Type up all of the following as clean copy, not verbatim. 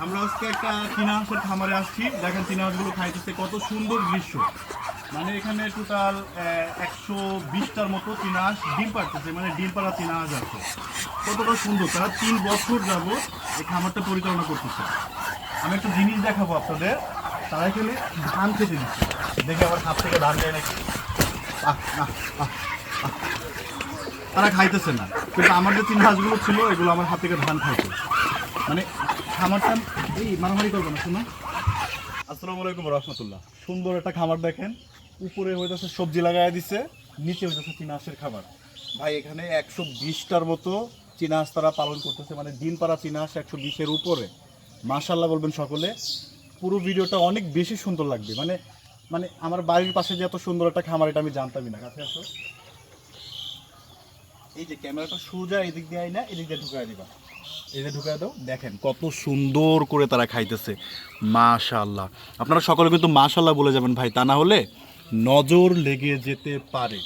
আমরা আজকে একটা চীনা হাঁসের খামারে আসছি। দেখেন চীনা হাঁসগুলো খাইতেছে, কত সুন্দর দৃশ্য। মানে এখানে টোটাল 120টার মতো চীনা হাঁস ডিম পাড়তেছে, মানে ডিম পাড়া চীনা হাঁস আছে। কতটা সুন্দর, তারা 3 বছর যাবত এই খামারটা পরিচালনা করতেছে। আমি একটা জিনিস দেখাবো আপনাদের, তারা এখানে ধান খেতে দিচ্ছে। দেখে আমার হাত থেকে ধান যায় নাকি, তারা খাইতেছে না। কিন্তু আমার যে চীনা হাঁসগুলো ছিল এগুলো আমার হাত থেকে ধান খাইছে। মানে খামারটা এই মারামারি করবো না শোনো। আসসালামু আলাইকুম রহমতুল্লাহ। সুন্দর একটা খামার দেখেন, উপরে হইতেছে সবজি লাগাই দিছে, নিচে হইতেছে চীনা হাঁসের খাবার। ভাই এখানে 120টার মতো চীনা হাঁস তারা পালন করতেছে, মানে ডিম পাড়া চীনা হাঁস 120-এর উপরে। মাশাআল্লাহ বলবেন সকলে। পুরো ভিডিওটা অনেক বেশি সুন্দর লাগবে। মানে মানে আমার বাড়ির পাশে যে এত সুন্দর একটা খামার এটা আমি জানতামই না। কাছে আসো, এই যে ক্যামেরাটা সোজা এদিক দিয়ে না, এদিক দিয়ে ঢুকাই দিবা, এই যে ঢুকাই দাও। দেখেন কত সুন্দর করে তারা খাইতেছে, মাশাআল্লাহ। আপনারা সকলে কিন্তু মাশাআল্লাহ বলে যাবেন ভাই, তা না হলে নজর লেগে যেতে পারে।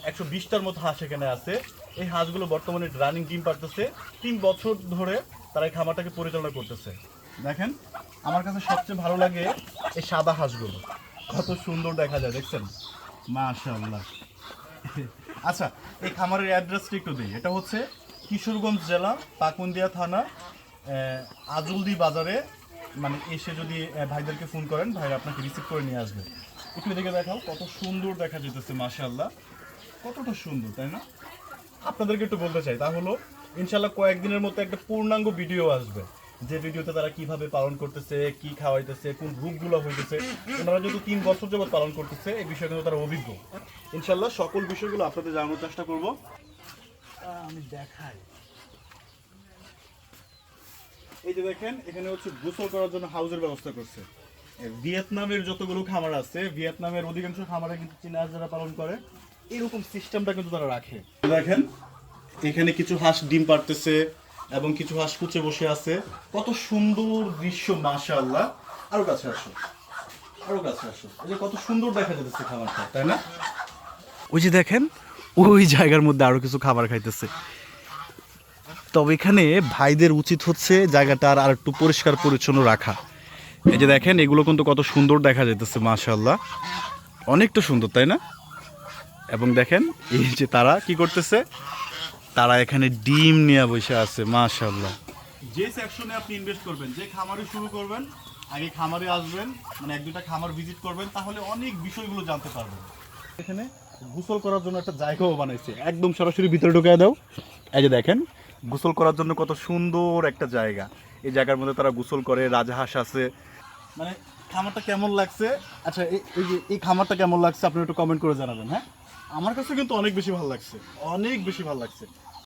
120টার মতো হাঁস এখানে আছে। এই হাঁসগুলো বর্তমানে রানিং ডিম পাড়তেছে। 3 বছর ধরে তারা এই খামারটাকে পরিচালনা করতেছে। দেখেন আমার কাছে সবচেয়ে ভালো লাগে এই সাদা হাঁসগুলো, কত সুন্দর দেখা যায়, দেখছেন, মাশাআল্লাহ। আচ্ছা, এই খামারের অ্যাড্রেসটা একটু দিই। এটা হচ্ছে কিশোরগঞ্জ জেলা পাকুন্দিয়া থানা আজুলদি বাজারে। মানে এসে যদি ভাইদেরকে ফোন করেন, ভাই আপনাকে রিসিভ করে নিয়ে আসবে। একটু এদিকে দেখাও, কত সুন্দর দেখা যেতেছে, মাশাআল্লাহ, কতটা সুন্দর, তাই না? আপনাদেরকে একটু বলতে চাই, তা হলো ইনশাল্লাহ কয়েকদিনের মধ্যে একটা পূর্ণাঙ্গ ভিডিও আসবে, যে ভিডিওতে তারা কিভাবে পালন করতেছে, কি খাওয়াইতেছে, কোন রূপগুলো হইতেছে। ওনারা যেহেতু 3 বছর যাবত পালন করতেছে, এই বিষয়ে কিন্তু তারা অভিজ্ঞ। ইনশাল্লাহ সকল বিষয়গুলো আপনাদের জানানোর চেষ্টা করব। আমি দেখাই, এই যে দেখেন এখানে হচ্ছে গোসল করার জন্য হাউজের ব্যবস্থা করছে। ভিয়েতনামের যতগুলো খামার আছে, ভিয়েতনামের অধিকাংশ খামারে কিন্তু চীনা হাঁস যারা পালন করে এরকম সিস্টেমটা কিন্তু তারা রাখে। দেখেন এখানে কিছু হাঁস ডিম পাড়তেছে এবং কিছু হাঁস কুচে বসে আছে, কত সুন্দর দৃশ্য, মাশাআল্লাহ। আরো কাছে আসো, আরো কাছে আসো, এই যে কত সুন্দর দেখা যাচ্ছে খাবারটা, তাই না? ওই যে দেখেন ওই জায়গার মধ্যে আরো কিছু খাবার খাইতেছে। তবে এখানে ভাইদের উচিত হচ্ছে জায়গাটা আর একটু পরিষ্কার পরিচ্ছন্ন রাখা। এই যে দেখেন এগুলো কিন্তু কত সুন্দর দেখা যাইতেছে, মাশাআল্লাহ, অনেকটা সুন্দর, তাই না? এবং দেখেন এই যে তারা কি করতেছে, তারা এখানে ডিম নিয়ে বসে আছে, মাশাআল্লাহ। যে সেকশনে আপনি ইনভেস্ট করবেন, যে খামারে শুরু করবেন, আগে খামারে আসবেন, মানে 1-2টা খামার ভিজিট করবেন, তাহলে অনেক বিষয়গুলো জানতে পারবেন। এখানে গোসল করার জন্য একটা জায়গাও বানাইছে, একদম সরাসরি ভিতরে ঢুকিয়ে দাও। এই যে দেখেন গোসল করার জন্য কত সুন্দর একটা জায়গা। এই জায়গার মধ্যে তারা গোসল করে, রাজহাঁস আছে। মানে খামারটা কেমন লাগছে? আচ্ছা এই যে এই খামারটা কেমন লাগছে আপনি একটু কমেন্ট করে জানাবেন। হ্যাঁ, আমার কাছে কিন্তু অনেক বেশি ভালো লাগছে, অনেক বেশি ভালো লাগছে।